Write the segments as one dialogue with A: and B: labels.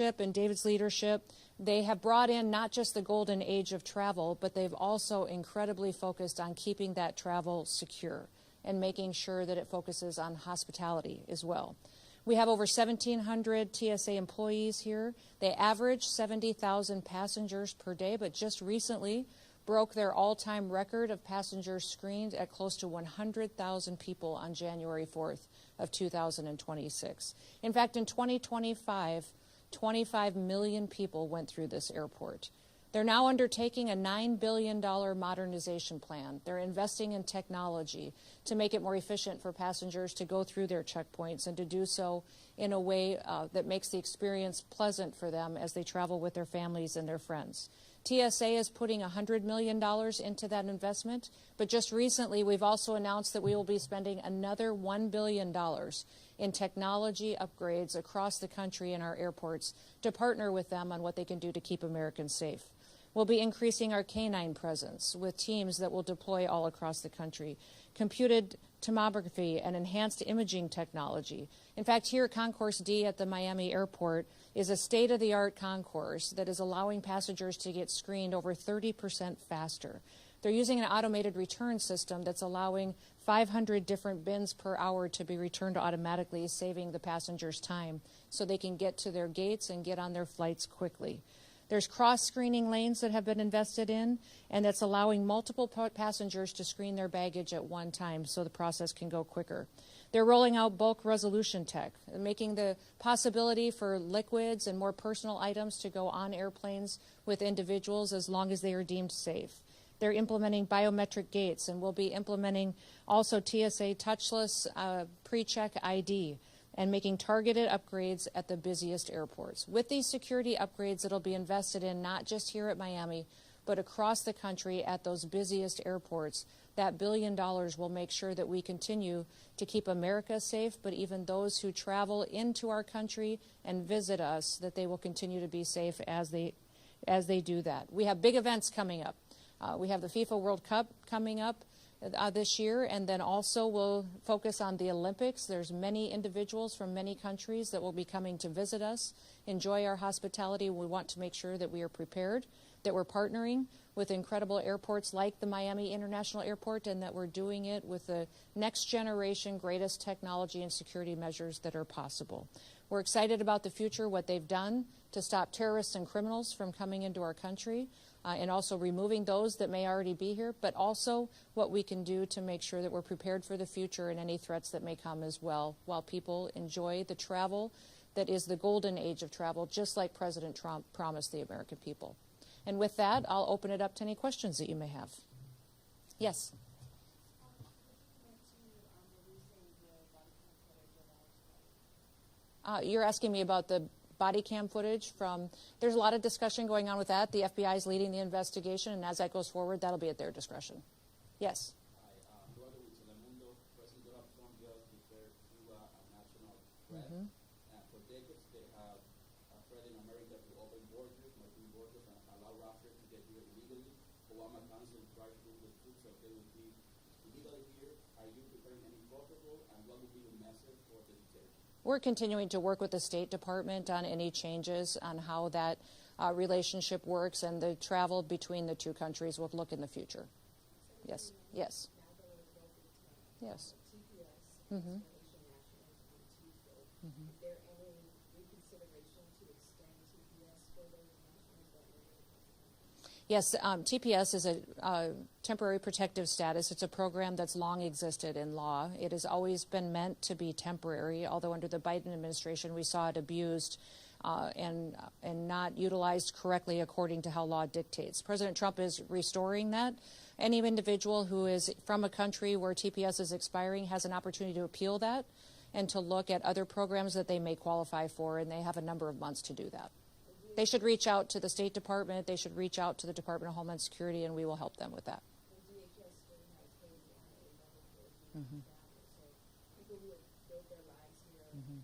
A: and David's leadership, they have brought in not just the golden age of travel, but they've also incredibly focused on keeping that travel secure and making sure that it focuses on hospitality as well. We have over 1,700 TSA employees here. They average 70,000 passengers per day, but just recently broke their all-time record of passengers screened at close to 100,000 people on January 4th of 2026. In fact, in 2025, 25 million people went through this airport. They're now undertaking a $9 billion modernization plan. They're investing in technology to make it more efficient for passengers to go through their checkpoints and to do so in a way that makes the experience pleasant for them as they travel with their families and their friends. TSA is putting $100 million into that investment, but just recently we've also announced that we will be spending another $1 billion in technology upgrades across the country in our airports to partner with them on what they can do to keep Americans safe. We'll be increasing our canine presence with teams that will deploy all across the country, computed tomography and enhanced imaging technology. In fact, here at Concourse D at the Miami airport is a state-of-the-art concourse that is allowing passengers to get screened over 30% faster. They're using an automated return system that's allowing 500 different bins per hour to be returned automatically, saving the passengers time so they can get to their gates and get on their flights quickly. There's cross-screening lanes that have been invested in, and that's allowing multiple passengers to screen their baggage at one time so the process can go quicker. They're rolling out bulk resolution tech, making the possibility for liquids and more personal items to go on airplanes with individuals as long as they are deemed safe. They're implementing biometric gates, and we'll be implementing also TSA touchless pre-check ID and making targeted upgrades at the busiest airports. With these security upgrades, it'll be invested in not just here at Miami, but across the country at those busiest airports. That $1 billion will make sure that we continue to keep America safe, but even those who travel into our country and visit us, that they will continue to be safe as they do that. We have big events coming up. We have the FIFA World Cup coming up this year, and then also we'll focus on the Olympics. There's many individuals from many countries that will be coming to visit us, enjoy our hospitality. We want to make sure that we are prepared, that we're partnering with incredible airports like the Miami International Airport, and that we're doing it with the next generation, greatest technology and security measures that are possible. We're excited about the future, what they've done to stop terrorists and criminals from coming into our country, and also removing those that may already be here, but also what we can do to make sure that we're prepared for the future and any threats that may come as well, while people enjoy the travel that is the golden age of travel, just like President Trump promised the American people. And with that, I'll open it up to any questions that you may have. Yes? You're asking me about the body cam footage from, there's a lot of discussion going on with that. The FBI is leading the investigation, and as that goes forward, that'll be at their discretion. Yes?
B: For decades, they have threatened America to open borders, Northern borders, and allow rappers to get here illegally. Obama canceled drive-through with food, so they would be illegally here. Are you preparing any protocol, and what would be the message for the detention?
A: We're continuing to work with the State Department on any changes on how that relationship works, and the travel between the two countries will look in the future. Yes. Yes. Yes. Mm-hmm. Mm-hmm.
C: Is there any reconsideration to extend TPS for those nationals that were there?
A: Yes, TPS is a temporary protective status. It's a program that's long existed in law. It has always been meant to be temporary, although under the Biden administration we saw it abused and not utilized correctly according to how law dictates. President Trump is restoring that. Any individual who is from a country where TPS is expiring has an opportunity to appeal that and to look at other programs that they may qualify for, and they have a number of months to do that. They should reach out to the State Department, they should reach out to the Department of Homeland Security, and we will help them with that. Mm-hmm.
C: So people who have built their lives here over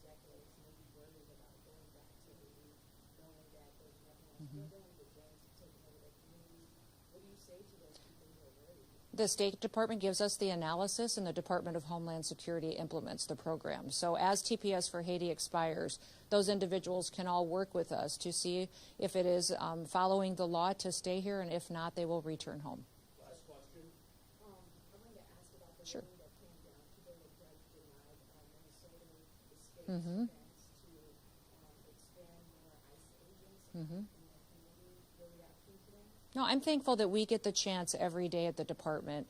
C: decades may be worried about going back to Haiti, knowing that there's nothing else for them, the gangs have taken over their communities. What do you say to those people who are worried?
A: The State Department gives us the analysis, and the Department of Homeland Security implements the program. So as TPS for Haiti expires, those individuals can all work with us to see if it is following the law to stay here, and if not, they will return home.
B: Last question.
C: I wanted to ask about the
A: Sure.
C: ruling that came down today. The judge denied Minnesota the state's
A: Mhm.
C: plans to expand more ICE agents in the community. Your reaction to that?
A: No, I'm thankful that we get the chance every day at the department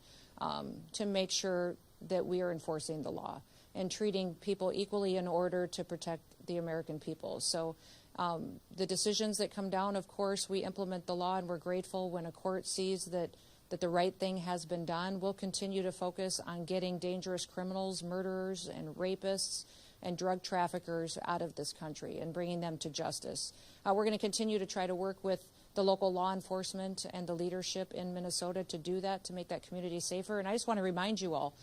A: to make sure that we are enforcing the law and treating people equally in order to protect the American people. So the decisions that come down, of course, we implement the law, and we're grateful when a court sees that the right thing has been done. We'll continue to focus on getting dangerous criminals, murderers, and rapists and drug traffickers out of this country and bringing them to justice. We're going to continue to try to work with the local law enforcement and the leadership in Minnesota to do that, to make that community safer. And I just want to remind you all,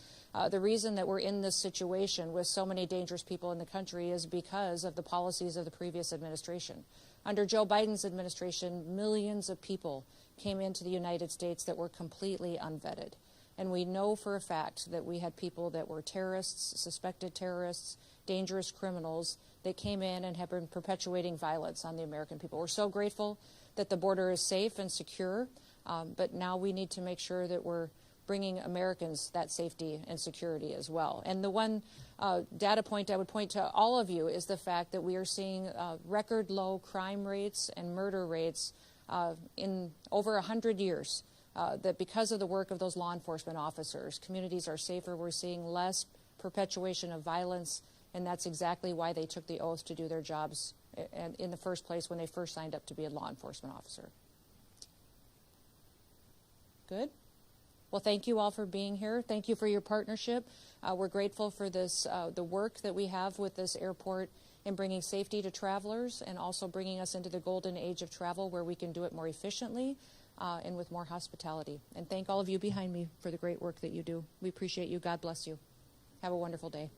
A: the reason that we're in this situation with so many dangerous people in the country is because of the policies of the previous administration. Under Joe Biden's administration, millions of people came into the United States that were completely unvetted. And we know for a fact that we had people that were terrorists, suspected terrorists, dangerous criminals that came in and have been perpetuating violence on the American people. We're so grateful that the border is safe and secure, but now we need to make sure that we're bringing Americans that safety and security as well. And the one data point I would point to all of you is the fact that we are seeing record low crime rates and murder rates in over 100 years. That because of the work of those law enforcement officers, communities are safer. We're seeing less perpetuation of violence, and that's exactly why they took the oath to do their jobs in the first place when they first signed up to be a law enforcement officer. Good. Well, thank you all for being here. Thank you for your partnership. We're grateful for this, the work that we have with this airport in bringing safety to travelers and also bringing us into the golden age of travel where we can do it more efficiently and with more hospitality. And thank all of you behind me for the great work that you do. We appreciate you. God bless you. Have a wonderful day.